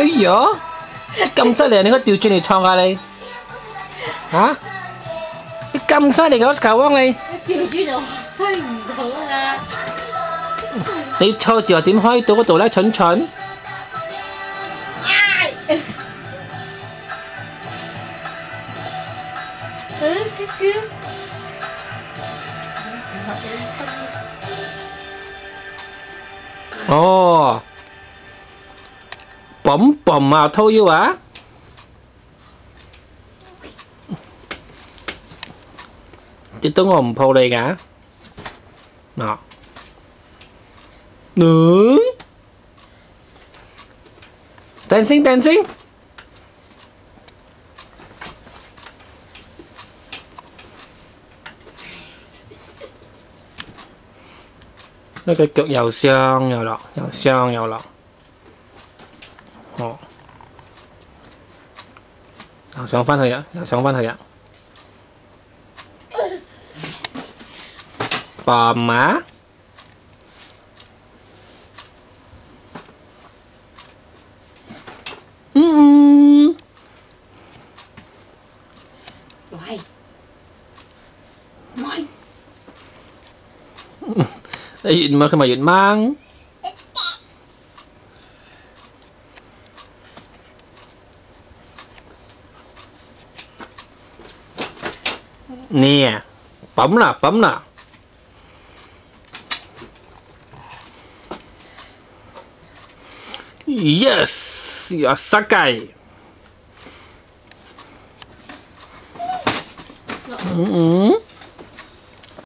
哎呀，咁得嚟，你應該調轉嚟創下你嚇？你咁犀利嘅 Oscar 汪你？調轉就開唔到啦。你錯字又點開到嗰度咧？蠢蠢！哦，嘣嘣啊，偷腰啊！跌到我唔抱你㗎，嗱，dancing dancing，呢個腳又上又落，又上又落，哦，又上返去啊，又上返去啊！Bòm á. Rồi. Rồi. 你越咪佢咪越掹。Nè, bấm là bấm là. Yes, Sakai.